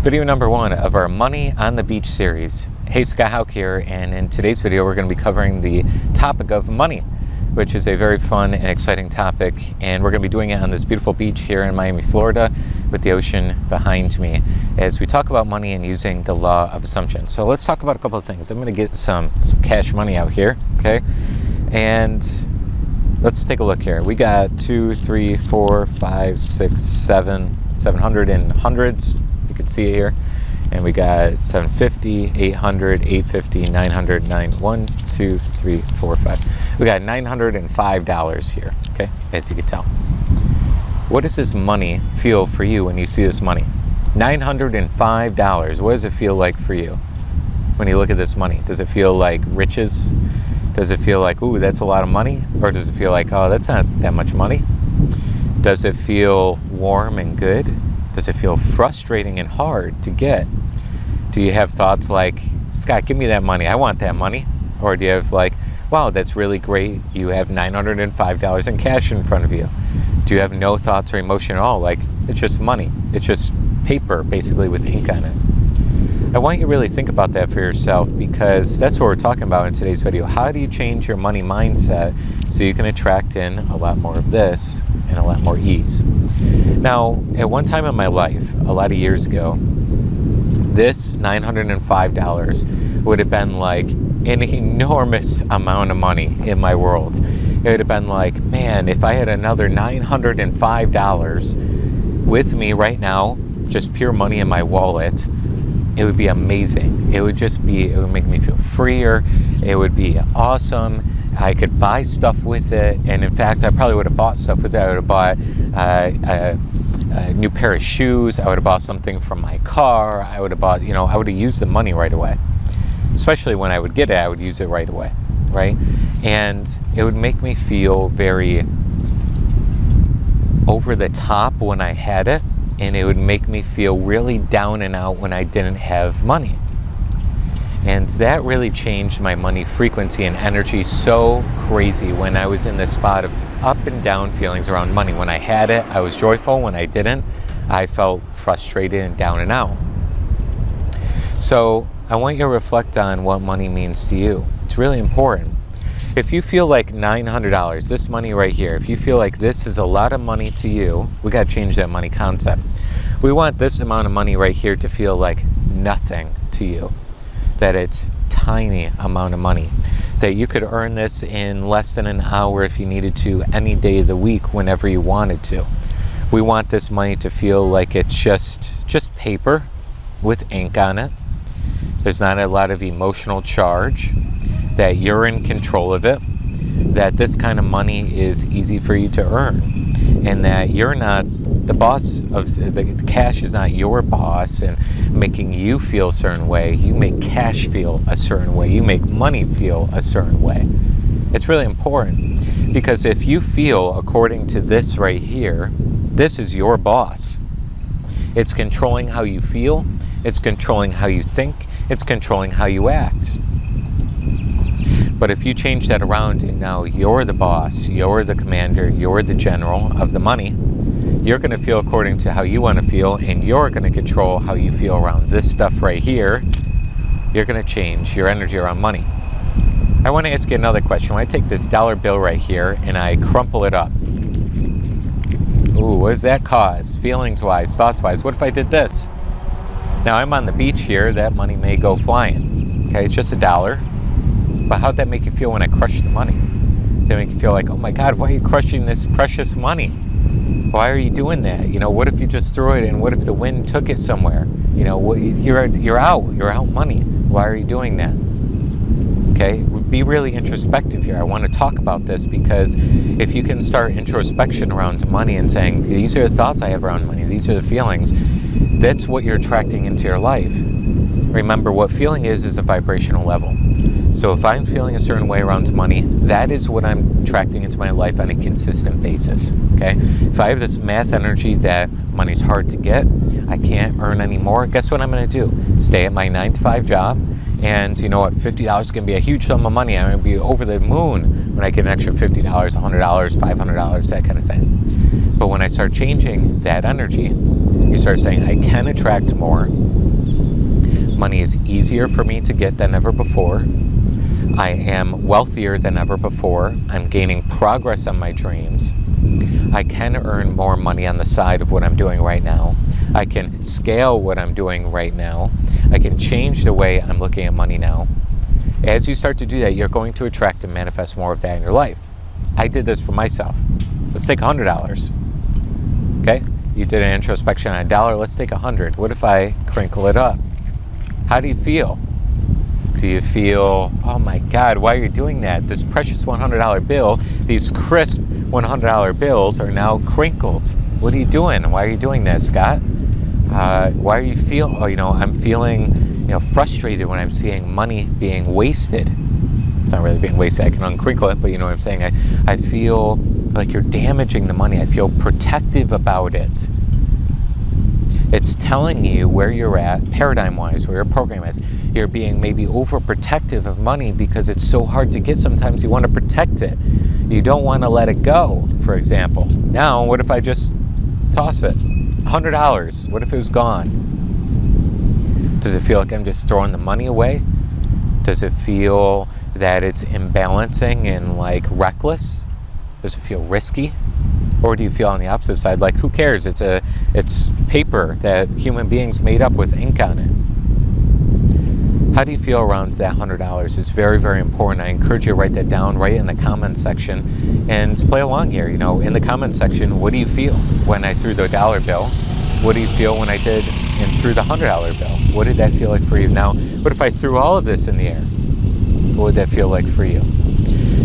Video number 1 of our Money on the Beach series. Hey, Haug here, and in today's video we're going to be covering the topic of money, which is a very fun and exciting topic, and we're going to be doing it on this beautiful beach here in Miami, Florida, with the ocean behind me, as we talk about money and using the law of assumption. So let's talk about a couple of things. I'm going to get some cash money out here, okay? And let's take a look here. We got 2, 3, 4, 5, 6, 700 in hundreds. You can see it here. And we got 750, 800, 850, 900, 1, 2, 3, 4, 5. We got $905 here, okay, as you can tell. What does this money feel for you when you see this money? $905. What does it feel like for you when you look at this money? Does it feel like riches? Does it feel like, ooh, that's a lot of money? Or does it feel like, oh, that's not that much money? Does it feel warm and good? Does it feel frustrating and hard to get? Do you have thoughts like, Scott, give me that money, I want that money? Or do you have like, wow, that's really great, you have $905 in cash in front of you? Do you have no thoughts or emotion at all? Like, it's just money, it's just paper, basically, with ink on it. I want you to really think about that for yourself, because that's what we're talking about in today's video. How do you change your money mindset so you can attract in a lot more of this and a lot more ease? Now, at one time in my life, a lot of years ago, this $905 would have been like an enormous amount of money in my world. It would have been like, man, if I had another $905 with me right now, just pure money in my wallet, it would be amazing. It would make me feel freer. It would be awesome. I could buy stuff with it, and in fact, I probably would have bought stuff with it. I would have bought a new pair of shoes. I would have bought something from my car. I would have bought, I would have used the money right away. Especially when I would get it, I would use it right away, right? And it would make me feel very over the top when I had it, and it would make me feel really down and out when I didn't have money. And that really changed my money frequency and energy so crazy when I was in this spot of up and down feelings around money. When I had it, I was joyful. When I didn't, I felt frustrated and down and out. So I want you to reflect on what money means to you. It's really important. If you feel like $900, this money right here, if you feel like this is a lot of money to you, we got to change that money concept. We want this amount of money right here to feel like nothing to you. That it's tiny amount of money, that you could earn this in less than an hour if you needed to, any day of the week, whenever you wanted to. We want this money to feel like it's just paper with ink on it. There's not a lot of emotional charge, that you're in control of it, that this kind of money is easy for you to earn, and that you're not the boss of the cash is not your boss and making you feel a certain way. You make cash feel a certain way. You make money feel a certain way. It's really important, because if you feel according to this right here, this is your boss. It's controlling how you feel. It's controlling how you think. It's controlling how you act. But if you change that around and now you're the boss, you're the commander, you're the general of the money, you're going to feel according to how you want to feel, and you're going to control how you feel around this stuff right here. You're going to change your energy around money. I want to ask you another question. When I take this dollar bill right here and I crumple it up, ooh, what does that cause? Feelings-wise, thoughts-wise, what if I did this? Now, I'm on the beach here. That money may go flying. Okay, it's just $1. But how'd that make you feel when I crushed the money? Did that make you feel like, oh my God, why are you crushing this precious money? Why are you doing that? What if you just threw it, and what if the wind took it somewhere? You're out money. Why are you doing that? Okay, be really introspective here. I want to talk about this, because if you can start introspection around money and saying, these are the thoughts I have around money, these are the feelings, that's what you're attracting into your life. Remember, what feeling is a vibrational level. So if I'm feeling a certain way around money, that is what I'm attracting into my life on a consistent basis, okay? If I have this mass energy that money's hard to get, I can't earn any more, guess what I'm going to do? Stay at my 9-to-5 job, and you know what, $50 is going to be a huge sum of money. I'm going to be over the moon when I get an extra $50, $100, $500, that kind of thing. But when I start changing that energy, You start saying, I can attract more. Money is easier for me to get than ever before. I am wealthier than ever before. I'm gaining progress on my dreams. I can earn more money on the side of what I'm doing right now. I can scale what I'm doing right now. I can change the way I'm looking at money now. As you start to do that, you're going to attract and manifest more of that in your life. I did this for myself. Let's take $100. Okay? You did an introspection on $1. Let's take 100. What if I crinkle it up? How do you feel? Do you feel, oh my God, why are you doing that? This precious $100 bill, these crisp $100 bills are now crinkled. What are you doing? Why are you doing that, Scott? Why are you I'm feeling, frustrated when I'm seeing money being wasted. It's not really being wasted. I can uncrinkle it, but you know what I'm saying? I feel like you're damaging the money. I feel protective about it. It's telling you where you're at, paradigm-wise, where your program is. You're being maybe overprotective of money because it's so hard to get. Sometimes you want to protect it. You don't want to let it go, for example. Now, what if I just toss it? $100. What if it was gone? Does it feel like I'm just throwing the money away? Does it feel that it's imbalancing and reckless? Does it feel risky? Or do you feel on the opposite side, like, who cares? It's paper that human beings made up with ink on it. How do you feel around that $100? It's very, very important. I encourage you to write that down right in the comment section and play along here. In the comment section, what do you feel when I threw the dollar bill? What do you feel when I did and threw the $100 bill? What did that feel like for you? Now, what if I threw all of this in the air? What would that feel like for you?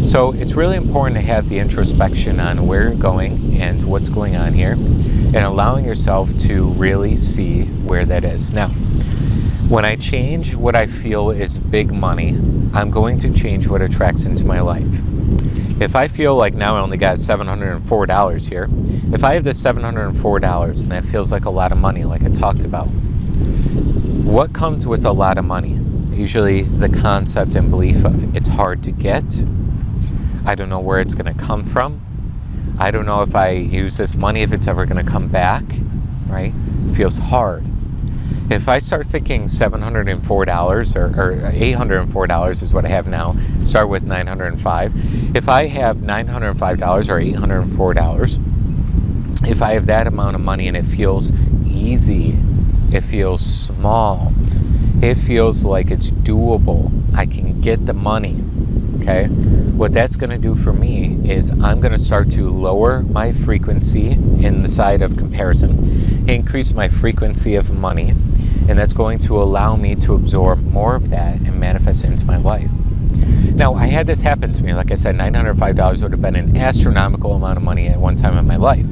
So it's really important to have the introspection on where you're going and what's going on here, and allowing yourself to really see where that is. Now, when I change what I feel is big money, I'm going to change what attracts into my life. If I feel like now I only got $704 here, if I have this $704 and that feels like a lot of money, like I talked about, what comes with a lot of money? Usually the concept and belief of it's hard to get. I don't know where it's going to come from. I don't know if I use this money, if it's ever going to come back, right? It feels hard. If I start thinking $704 or $804 is what I have now, start with $905. If I have $905 or $804, if I have that amount of money and it feels easy, it feels small, it feels like it's doable, I can get the money, okay? What that's going to do for me is I'm going to start to lower my frequency in the side of comparison, increase my frequency of money, and that's going to allow me to absorb more of that and manifest it into my life. Now, I had this happen to me. Like I said, $905 would have been an astronomical amount of money at one time in my life,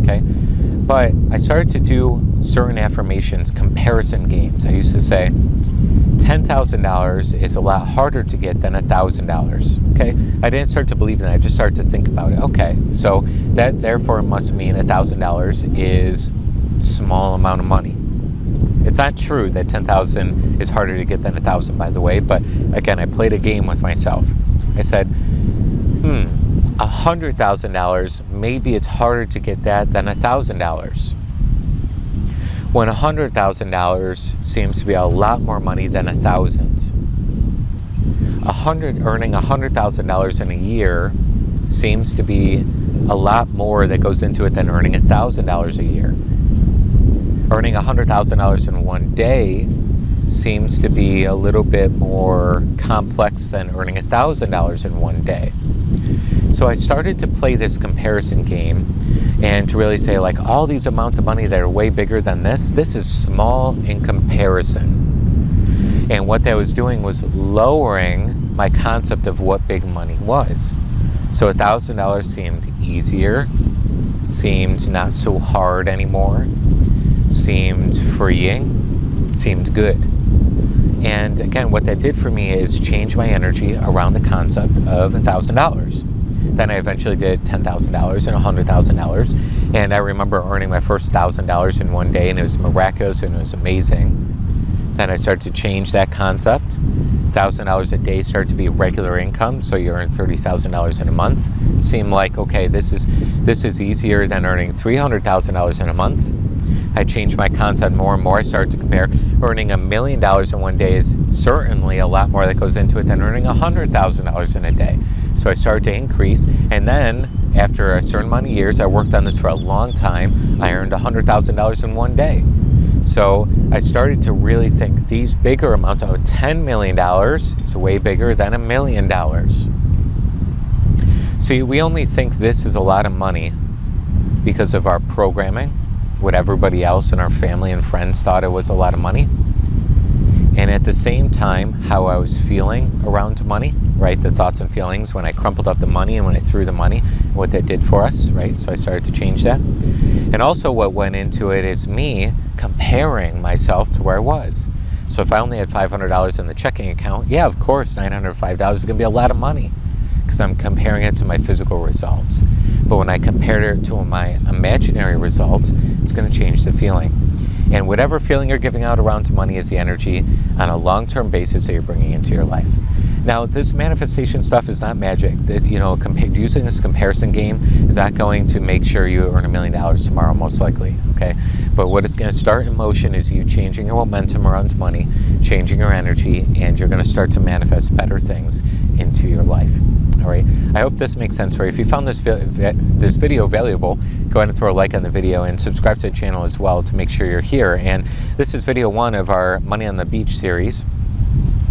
okay? But I started to do certain affirmations, comparison games. I used to say, $10,000 is a lot harder to get than $1,000, okay? I didn't start to believe in that. I just started to think about it. Okay, so that therefore must mean $1,000 is a small amount of money. It's not true that $10,000 is harder to get than $1,000, by the way, but again, I played a game with myself. I said, $100,000, maybe it's harder to get that than $1,000. When $100,000 seems to be a lot more money than $1,000. Earning $100,000 in a year seems to be a lot more that goes into it than earning $1,000 a year. Earning $100,000 in one day seems to be a little bit more complex than earning $1,000 in one day. So I started to play this comparison game and to really say, like, all these amounts of money that are way bigger than this is small in comparison. And what that was doing was lowering my concept of what big money was. So $1,000 seemed easier, seemed not so hard anymore, seemed freeing, seeed good. And again, what that did for me is change my energy around the concept of $1,000. Then I eventually did $10,000 and $100,000. And I remember earning my first $1,000 in one day, and it was miraculous and it was amazing. Then I started to change that concept. $1,000 a day started to be regular income, so you earn $30,000 in a month. Seemed like, okay, this is easier than earning $300,000 in a month. I changed my concept more and more. I started to compare earning $1 million in one day is certainly a lot more that goes into it than earning $100,000 in a day. So I started to increase, and then after a certain amount of years, I worked on this for a long time, I earned $100,000 in one day. So I started to really think these bigger amounts of $10 million is way bigger than $1 million. See, we only think this is a lot of money because of our programming, what everybody else in our family and friends thought it was a lot of money. And at the same time, how I was feeling around money, right? The thoughts and feelings when I crumpled up the money and when I threw the money, what that did for us, right? So I started to change that. And also what went into it is me comparing myself to where I was. So if I only had $500 in the checking account, yeah, of course, $905 is going to be a lot of money because I'm comparing it to my physical results. But when I compared it to my imaginary results, it's going to change the feeling. And whatever feeling you're giving out around money is the energy on a long-term basis that you're bringing into your life. Now, this manifestation stuff is not magic. This, using this comparison game is not going to make sure you earn $1 million tomorrow, most likely, okay? But what it's going to start in motion is you changing your momentum around money, changing your energy, and you're going to start to manifest better things into your life. All right. I hope this makes sense for you. If you found this video valuable, go ahead and throw a like on the video and subscribe to the channel as well to make sure you're here. And this is video 1 of our Money on the Beach series.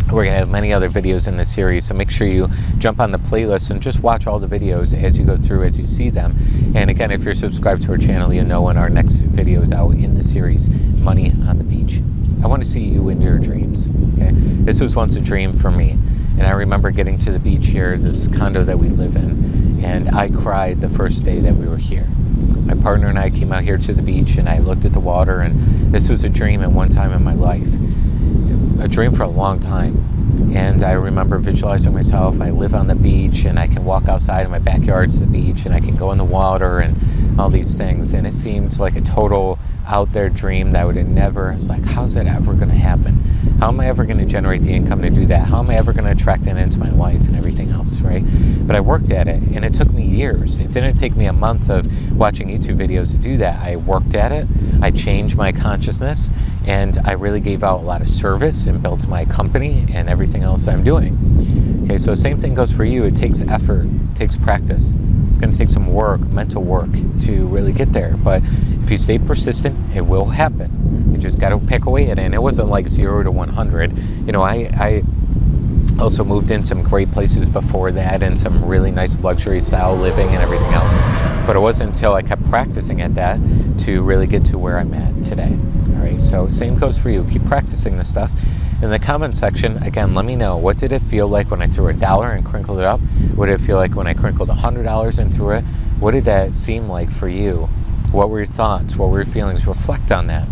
We're going to have many other videos in this series, so make sure you jump on the playlist and just watch all the videos as you go through, as you see them. And again, if you're subscribed to our channel, you know when our next video is out in the series, Money on the Beach. I want to see you in your dreams. Okay? This was once a dream for me. And I remember getting to the beach here, this condo that we live in, and I cried the first day that we were here. My partner and I came out here to the beach, and I looked at the water, and this was a dream at one time in my life. A dream for a long time. And I remember visualizing myself, I live on the beach, and I can walk outside in my backyard to the beach, and I can go in the water, and all these things. And it seemed like a total out there dream that I would have never, it's like, how's that ever going to happen? How am I ever going to generate the income to do that? How am I ever going to attract that into my life and everything else, right? But I worked at it, and it took me years. It didn't take me a month of watching YouTube videos to do that. I worked at it, I changed my consciousness, and I really gave out a lot of service and built my company and everything else I'm doing. Okay, so the same thing goes for you. It takes effort, it takes practice. It's going to take some work, mental work, to really get there. But if you stay persistent, it will happen. You just got to pick away at it. And it wasn't like 0 to 100. I also moved in some great places before that and some really nice luxury style living and everything else. But it wasn't until I kept practicing at that to really get to where I'm at today. All right, so same goes for you. Keep practicing this stuff. In the comment section, again, let me know, what did it feel like when I threw $1 and crinkled it up? What did it feel like when I crinkled $100 and threw it? What did that seem like for you? What were your thoughts? What were your feelings? Reflect on that.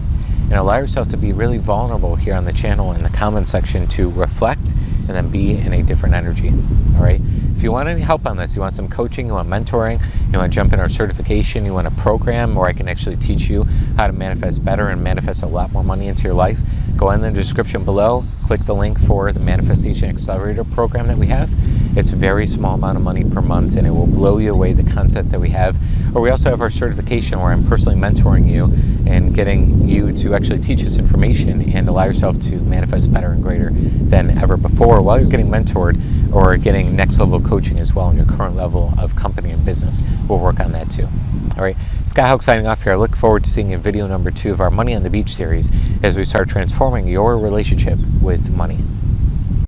And allow yourself to be really vulnerable here on the channel in the comment section to reflect and then be in a different energy. All right. If you want any help on this, you want some coaching, you want mentoring, you want to jump in our certification, you want a program where I can actually teach you how to manifest better and manifest a lot more money into your life, go in the description below, click the link for the Manifestation Accelerator program that we have. It's a very small amount of money per month, and it will blow you away, the content that we have. Or we also have our certification where I'm personally mentoring you and getting you to actually teach this information and allow yourself to manifest better and greater than ever before while you're getting mentored or getting next level coaching as well in your current level of company and business. We'll work on that too. All right, Scott Haug signing off here. I look forward to seeing you in video number 2 of our Money on the Beach series as we start transforming your relationship with money.